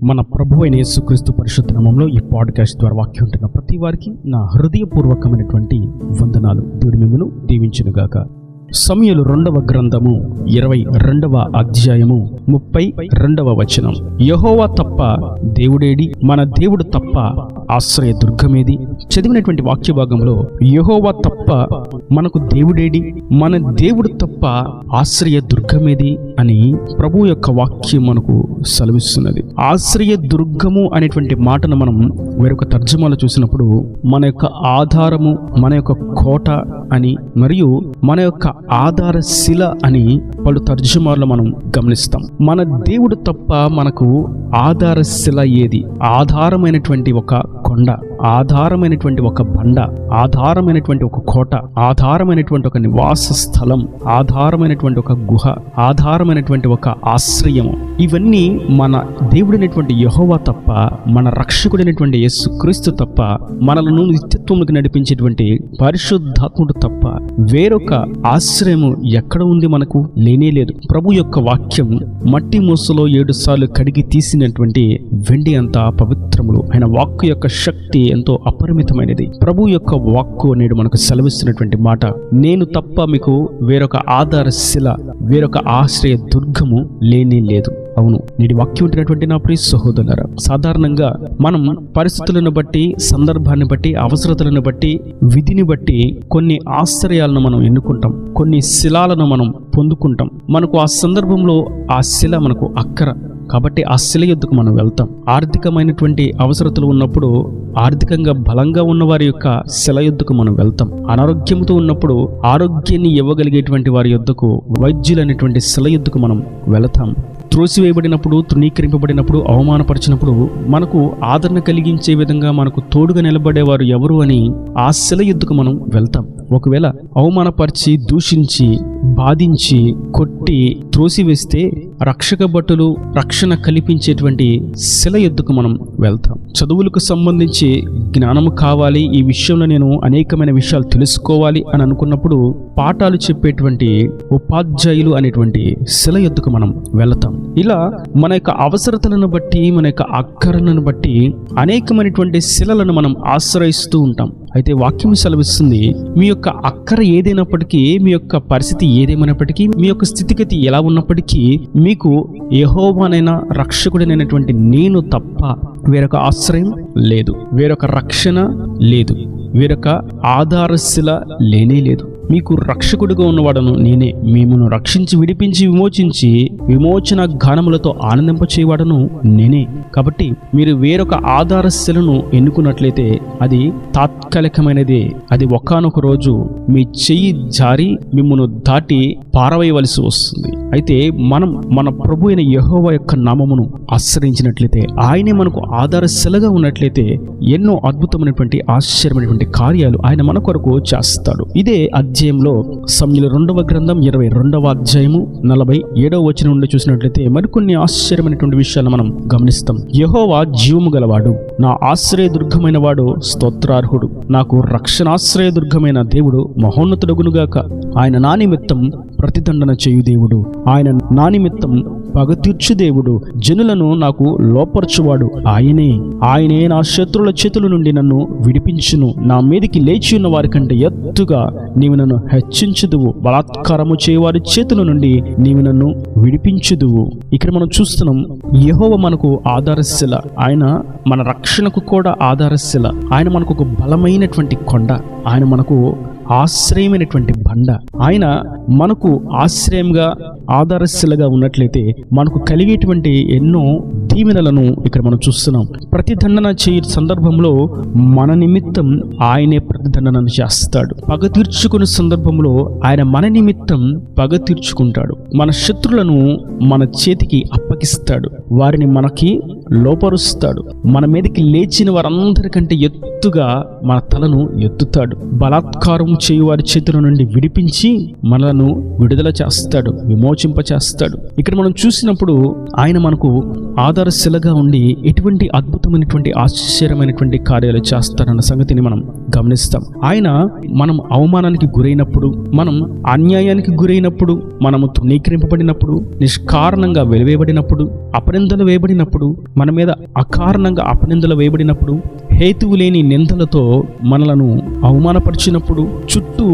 మన ప్రభు అయిన యేసుక్రీస్తు పరిశుద్ధ నామములో ఈ పాడ్కాస్ట్ ద్వారా వాక్యం ఉంటున్న ప్రతి వారికి నా హృదయపూర్వకమైనటువంటి వందనాలు. దేవుడు మిమ్మల్ని దీవించునుగాక. సమూయేలు 2వ గ్రంథము 22వ అధ్యాయము 32వ వచనం. యెహోవా తప్ప దేవుడేడి, మన దేవుడు తప్ప ఆశ్రయ దుర్గమేది. చదివినటువంటి వాక్య భాగంలో యెహోవా తప్ప మనకు దేవుడేడి, మన దేవుడు తప్ప ఆశ్రయ దుర్గమేది అని ప్రభు యొక్క వాక్యం మనకు సెలవిస్తున్నది. ఆశ్రయ దుర్గము అనేటువంటి మాటను మనం వేరొక తర్జుమాలో చూసినప్పుడు మన యొక్క ఆధారము, మన యొక్క కోట అని, మరియు మన యొక్క ఆధార శిల అని పలు తర్జుమాల్లో మనం గమనిస్తాం. మన దేవుడు తప్ప మనకు ఆధార శిల ఏది? ఆధారమైనటువంటి ఒక కొండ, ఆధారమైనటువంటి ఒక బండ, ఆధారమైనటువంటి ఒక కోట, ఆధారమైనటువంటి ఒక నివాస స్థలం, ఆధారమైనటువంటి ఒక గుహ, ఆధారమైనటువంటి ఒక ఆశ్రయము, ఇవన్నీ మన దేవుడైనటువంటి యెహోవా తప్ప, మన రక్షకుడైనటువంటి యేసుక్రీస్తు తప్ప, మనలను నిత్యత్వములకు నడిపించేటువంటి పరిశుద్ధాత్ముడు తప్ప వేరొక ఆశ్రయము ఎక్కడ ఉంది? మనకు లేనే లేదు. ప్రభు యొక్క వాక్యం మట్టి మూసలో 7 సార్లు కడిగి తీసినటువంటి వెండి అంతా పవిత్రములు. ఆయన వాక్కు యొక్క శక్తి ఎంతో అపరిమితమైనది. ప్రభు యొక్క వాక్కు నేడు మనకు సెలవిస్తున్నటువంటి మాట, నేను తప్ప మీకు వేరొక ఆధార శిల, వేరొక ఆశ్రయ దుర్గము లేనే లేదు. అవును, నేటి వాక్యం ఉంటున్నటువంటి నా ప్రియ సహోదరులారా, సాధారణంగా మనం పరిస్థితులను బట్టి, సందర్భాన్ని బట్టి, అవసరతలను బట్టి, విధిని బట్టి కొన్ని ఆశ్రయాలను మనం ఎన్నుకుంటాం, కొన్ని శిలాలను మనం పొందుకుంటాం. మనకు ఆ సందర్భంలో ఆ శిల మనకు అక్కర కాబట్టి ఆ శిల యొద్దకు మనం వెళ్తాం. ఆర్థికమైనటువంటి అవసరతలు ఉన్నప్పుడు ఆర్థికంగా బలంగా ఉన్న వారి యొక్క శిల యొద్దకు మనం వెళ్తాం. అనారోగ్యంతో ఉన్నప్పుడు ఆరోగ్యాన్ని ఇవ్వగలిగేటువంటి వారి యొద్దకు, వైద్యులైనటువంటి శిల యొద్దకు మనం వెళతాం. త్రోసివేయబడినప్పుడు, తృణీకరింపబడినప్పుడు, అవమానపరిచినప్పుడు మనకు ఆదరణ కలిగించే విధంగా మనకు తోడుగా నిలబడేవారు ఎవరు అని ఆ శిల యొద్దకు మనం వెళ్తాం. ఒకవేళ అవమానపరిచి, దూషించి, బాధించి, కొట్టి, త్రోసివేస్తే రక్షక భటులు రక్షణ కల్పించేటువంటి శిల యొద్దకు మనం వెళ్తాం. చదువులకు సంబంధించి జ్ఞానము కావాలి, ఈ విషయంలో నేను అనేకమైన విషయాలు తెలుసుకోవాలి అని అనుకున్నప్పుడు పాఠాలు చెప్పేటువంటి ఉపాధ్యాయులు అనేటువంటి శిల యొద్దకు మనం వెళతాం. ఇలా మన యొక్క అవసరతలను బట్టి, మన యొక్క అక్కరలను బట్టి అనేకమైనటువంటి శిలలను మనం ఆశ్రయిస్తూ ఉంటాం. అయితే వాక్యం సెలవిస్తుంది, మీ యొక్క అక్కర ఏదైనప్పటికీ, మీ యొక్క పరిస్థితి ఏదేమైనప్పటికీ, మీ యొక్క స్థితిగతి ఎలా ఉన్నప్పటికీ మీకు యెహోవానైనా రక్షకుడైనటువంటి నేను తప్ప వేరొక ఆశ్రయం లేదు, వేరొక రక్షణ లేదు, వేరొక ఆధారశిల లేనే లేదు. మీకు రక్షకుడిగా ఉన్నవాడను నేనే. మిమ్మల్ని రక్షించి, విడిపించి, విమోచించి విమోచన గానములతో ఆనందింపచేయవాడను నేనే. కాబట్టి మీరు వేరొక ఆధారశిలను ఎన్నుకున్నట్లయితే అది తాత్కాలికమైనదే. అది ఒకానొక రోజు మీ చెయ్యి జారి మిమ్మల్ని దాటి పారవేయవలసి వస్తుంది. అయితే మనం మన ప్రభు అయిన యెహోవా యొక్క నామమును ఆశ్రయించినట్లయితే, ఆయనే మనకు ఆధారశిలగా ఉన్నట్లయితే ఎన్నో అద్భుతమైనటువంటి, ఆశ్చర్యమైనటువంటి కార్యాలు ఆయన మన కొరకు చేస్తాడు. ఇదే అధ్యాయంలో సమూయేలు 2వ గ్రంథం 22వ అధ్యాయము 47వ వచనం నుండి చూసినట్లయితే మరికొన్ని ఆశ్చర్యమైనటువంటి విషయాలను మనం గమనిస్తాం. యెహోవా జీవము గలవాడు, నా ఆశ్రయ దుర్గమైన వాడు స్తోత్రార్హుడు, నాకు రక్షణాశ్రయ దుర్గమైన దేవుడు మహోన్నతుడగునుగాక. ఆయన నా నిమిత్తం ప్రతిదండన చేయు దేవుడు, ఆయన నా నిమిత్తం పగ తీర్చు దేవుడు, జనులను నాకు లోపరచువాడు ఆయనే నా శత్రువుల చేతుల నుండి నన్ను విడిపించును. నా మీదికి లేచి ఉన్న వారి కంటే ఎత్తుగా నీవు నన్ను హెచ్చించుదువు, బలాత్కారము చేయవారి చేతుల నుండి నీవు నన్ను విడిపించుదువు. ఇక్కడ మనం చూస్తున్నాం, యెహోవా మనకు ఆధారశిల, ఆయన మన రక్షణకు కూడా ఆధారశిల, ఆయన మనకు ఒక బలమైనటువంటి కొండ, ఆయన మనకు ఆశ్రయమైనటువంటి బండ. ఆయన మనకు ఆశ్రయంగా, ఆధారశిలగా ఉన్నట్లయితే మనకు కలిగేటువంటి ఎన్నో దీవెనలను ఇక్కడ మనం చూస్తున్నాం. ప్రతిదండన చేయ సందర్భంలో మన నిమిత్తం ఆయనే ప్రతిదండనను చేస్తాడు. పగ తీర్చుకునే సందర్భంలో ఆయన మన నిమిత్తం పగ తీర్చుకుంటాడు. మన శత్రులను మన చేతికి అప్పగిస్తాడు, వారిని మనకి లోపరుస్తాడు. మన మీదకి లేచిన వారందరికంటే ఎత్తుగా మన తలను ఎత్తుతాడు. బలాత్కారం చేయువారి చేతుల నుండి విడిపించి మనలను విడుదల చేస్తాడు, విమోచింప చేస్తాడు. ఇక్కడ మనం చూసినప్పుడు ఆయన మనకు ఆధారశిలగా ఉండి ఎటువంటి అద్భుతమైనటువంటి ఆశ్చర్యమైనటువంటి కార్యాలు చేస్తారన్న సంగతిని మనం గమనిస్తాం. ఆయన మనం అవమానానికి గురైనప్పుడు, మనం అన్యాయానికి గురైనప్పుడు, మనము తృణీకరింపబడినప్పుడు, నిష్కారణంగా వెలివేయబడినప్పుడు, అపనిందలు వేయబడినప్పుడు, మన మీద అకారణంగా అపనిందలు వేయబడినప్పుడు, హేతువు లేని నిందలతో మనలను అవమానపరిచినప్పుడు, చుట్టూ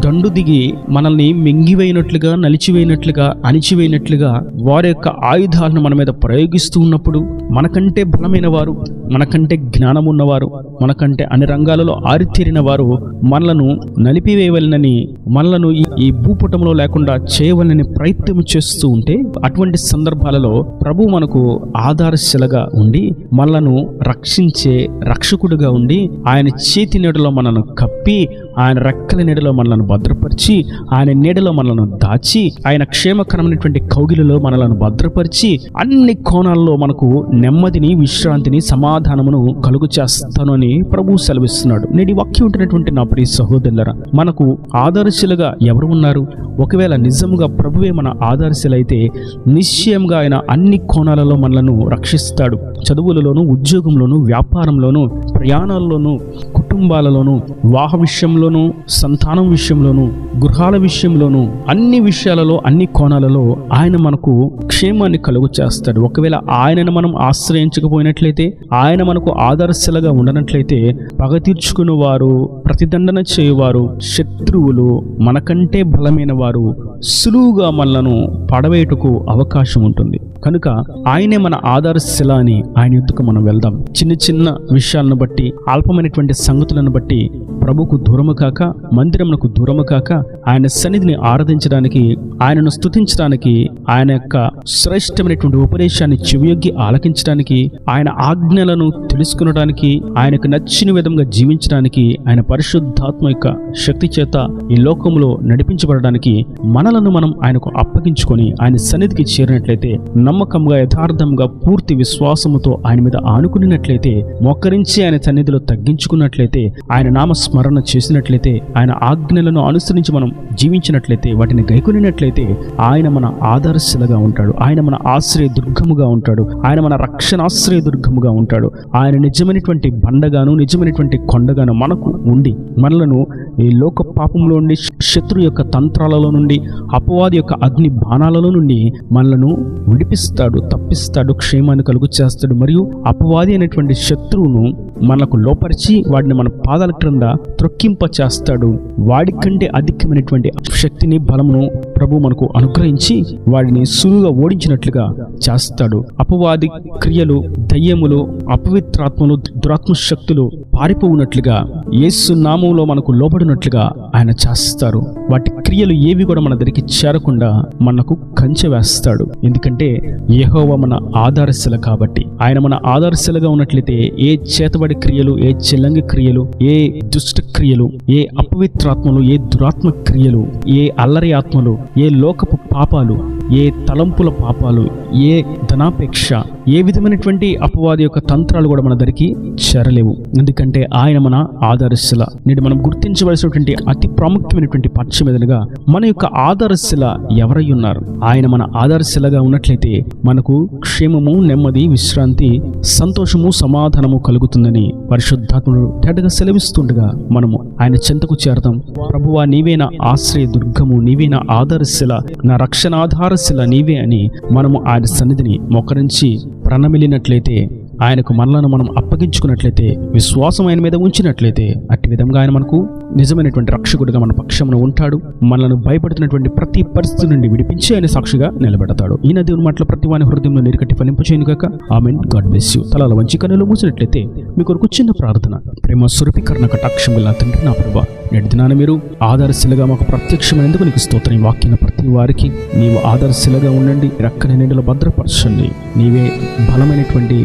దండు దిగి మనల్ని మింగివేయినట్లుగా, నలిచివేయినట్లుగా, అణిచివేయినట్లుగా వారి యొక్క ఆయుధాలను మన మీద ప్రయోగిస్తూ ఉన్నప్పుడు, మనకంటే బలమైన వారు, మనకంటే జ్ఞానం ఉన్నవారు, మనకంటే అన్ని రంగాలలో ఆరితేరిన వారు మనలను నలిపివేయవలనని, మనలను ఈ భూపటంలో లేకుండా చేయవలనని ప్రయత్నం చేస్తూ ఉంటే, అటువంటి సందర్భాలలో ప్రభు మనకు ఆధారశిలగా ఉండి మనలను రక్షించే రక్షకుడుగా ఉండి ఆయన చేతి నీడలో మనను కప్పి, ఆయన రెక్కల నీడలో మనలను భద్రపరిచి, ఆయన నీడలో మనలను దాచి, ఆయన క్షేమకరమైనటువంటి కౌగిలిలో మనలను భద్రపరిచి, అన్ని కోణాల్లో మనకు నెమ్మదిని, విశ్రాంతిని, సమాధానమును కలుగు చేస్తాను అని ప్రభు సెలవిస్తున్నాడు. నేటి వాక్యం ఉంటున్నటువంటి నా ప్రియ సహోదరులారా, మనకు ఆధారశిలగా ఎవరు ఉన్నారు? ఒకవేళ నిజముగా ప్రభువే మన ఆధారశిల అయితే నిశ్చయంగా ఆయన అన్ని కోణాలలో మనలను రక్షిస్తాడు. చదువులలోను, ఉద్యోగంలోను, వ్యాపారంలోను, ప్రయాణాల్లోనూ, కుటుంబాలలోను, వివాహ విషయంలోను, సంతానం విషయంలోను, గృహాల విషయంలోను, అన్ని విషయాలలో, అన్ని కోణాలలో ఆయన మనకు క్షేమాన్ని కలుగు చేస్తాడు. ఒకవేళ ఆయనను మనం ఆశ్రయించకపోయినట్లయితే, ఆయన మనకు ఆదర్శలుగా ఉండనట్లయితే, పగ తీర్చుకుని వారు, ప్రతిదండన చేయువారు, శత్రువులు, మనకంటే బలమైన వారు సులువుగా మనలను పడవేటుకు అవకాశం ఉంటుంది. కనుక ఆయనే మన ఆధారశిల అని ఆయన యుద్ధకు మనం వెళ్దాం. చిన్న చిన్న విషయాలను బట్టి, అల్పమైనటువంటి సంగతులను బట్టి ప్రభుకు దూరము కాక, మందిరమునకు దూరము కాక, ఆయన సన్నిధిని ఆరాధించడానికి, ఆయనను స్తుతించడానికి, ఆయన యొక్క శ్రేష్టమైనటువంటి ఉపదేశాన్ని చెవియొగ్గి ఆలకించడానికి, ఆయన ఆజ్ఞలను తెలుసుకునడానికి, ఆయనకు నచ్చిన విధంగా జీవించడానికి, ఆయన పరిశుద్ధాత్మ యొక్క శక్తి చేత ఈ లోకంలో నడిపించబడడానికి మనలను మనం ఆయనకు అప్పగించుకొని ఆయన సన్నిధికి చేరినట్లయితే, నమ్మకంగా, యథార్థంగా, పూర్తి విశ్వాసముతో ఆయన మీద ఆనుకున్నట్లయితే, మోకరించి ఆయన సన్నిధిలో తగ్గించుకున్నట్లయితే, ఆయన నామస్మరణ చేసినట్లయితే, ఆయన ఆజ్ఞలను అనుసరించి మనం జీవించినట్లయితే, వాటిని గైకొనినట్లయితే ఆయన మన ఆదర్శలుగా ఉంటాడు. ఆయన మన ఆశ్రయ దుర్గముగా ఉంటాడు. ఆయన మన రక్షణాశ్రయ దుర్గముగా ఉంటాడు. ఆయన నిజమైనటువంటి బండగాను, నిజమైనటువంటి కొండగాను మనకు ఉండి మనలను ఈ లోక పాపంలో నుండి, శత్రు యొక్క తంత్రాలలో నుండి, అపవాది యొక్క అగ్ని బాణాలలో నుండి మనలను విడిపిస్తాడు, తప్పిస్తాడు, క్షేమాన్ని కలుగు చేస్తాడు. మరియు అపవాది అనేటువంటి శత్రువును మనకు లోపరిచి వాడిని మన పాదాల క్రింద త్రొక్కింప చేస్తాడు. వాడికంటే అధికమైనటువంటి శక్తిని, బలమును ప్రభు మనకు అనుగ్రహించి వాడిని సులువుగా ఓడించినట్లుగా చేస్తాడు. అపవాది క్రియలు, దయ్యములు, అపవిత్రాత్మలు, దురాత్మ శక్తులు పారిపోవునట్లుగా, యేసు నామములో మనకు లోబడినట్లుగా ఆయన చేస్తారు. వాటి క్రియలు ఏవి కూడా మన దగ్గరికి చేరకుండా మనకు కంచె వేస్తాడు. ఎందుకంటే యెహోవా మన ఆధారశిల కాబట్టి. ఆయన మన ఆధారశిలగా ఉన్నట్లయితే ఏ చేతబడి క్రియలు, ఏ చెల్లంగి క్రియలు, ఏ దుష్ట క్రియలు, ఏ అపవిత్రాత్మలు, ఏ దురాత్మ క్రియలు, ఏ అల్లరి ఆత్మలు, ఏ లోకపు పాపాలు, ఏ తలంపుల పాపాలు, ఏ ధనాపేక్ష, ఏ విధమైనటువంటి అపవాది యొక్క తంత్రాలు కూడా మన దగ్గరికి చేరలేవు. ఎందుకంటే ఆయన మన ఆధారశిల. నేడు మనం గుర్తించవలసినటువంటి అతి ప్రాముఖ్యమైనటువంటి పక్షం ఎదురుగా మన యొక్క ఆధారశిల ఎవరై ఉన్నారు? ఆయన మన ఆధారశిలగా ఉన్నట్లయితే మనకు క్షేమము, నెమ్మది, విశ్రాంతి, సంతోషము, సమాధానము కలుగుతుందని పరిశుద్ధాత్ముడు తేటగా సెలవిస్తుండగా మనము ఆయన చెంతకు చేరదాం. ప్రభువా, నీవే నా ఆశ్రయ దుర్గము, నీవే నా ఆధారశిల, నా రక్షణాధారశిల నీవే అని మనము ఆయన సన్నిధిని మోకరించి ప్రణమిలినట్లయితే, ఆయనకు మనలను మనం అప్పగించుకున్నట్లయితే, విశ్వాసం ఆయన మీద ఉంచినట్లయితే, అట్టి విధంగా ఆయన మనకు నిజమైనటువంటి రక్షకుడిగా మన పక్షమున ఉంటాడు. మనలను భయపడుతున్నటువంటి ప్రతి పరిస్థితి నుండి విడిపించి ఆయన సాక్షిగా నిలబెడతాడు. ఈయన దేవుని మాటలు ప్రతి వాని హృదయంలో నీరుకట్టి ఫలింపచేయును గాక. ఆమేన్. God bless you. తలల వంచి కన్నులు మూసినట్లయితే మీ కొరకు చిన్న ప్రార్థన. ప్రేమ స్వరూపీకరణ కటాక్షం వల్ల తండ్రి, నా ప్రభువా, నేటి దినాన మీరు ఆధారశిలగా మాకు ప్రత్యక్షమైనందుకు నీకు స్తోత్రం. వాక్యం ప్రతి వారికి నీవు ఆధారశిలగా ఉండండి, రెక్కల నీడలో భద్రపరచండి. నీవే బలమైనటువంటి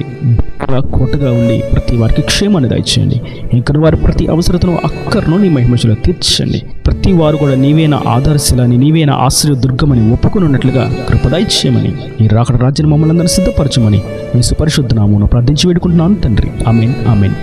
కోటగా ఉండి ప్రతి వారికి క్షేమాన్ని దయచేయండి. ఇంకా వారి ప్రతి అవసరతను, అక్కర్ను నీ మహిమలో తీర్చండి. ప్రతి వారు కూడా నీవే నా ఆధారశిలని, నీవే నా ఆశ్రయ దుర్గమని ఒప్పుకుని ఉన్నట్లుగా కృపదయచేయమని, ఈ రాకడ రాజ్యాన్ని మమ్మల్ని అందరినీ సిద్ధపరచమని యేసు పరిశుద్ధ నామమున ప్రార్థించి వేడుకుంటున్నాను తండ్రి. ఆమేన్. ఆమేన్.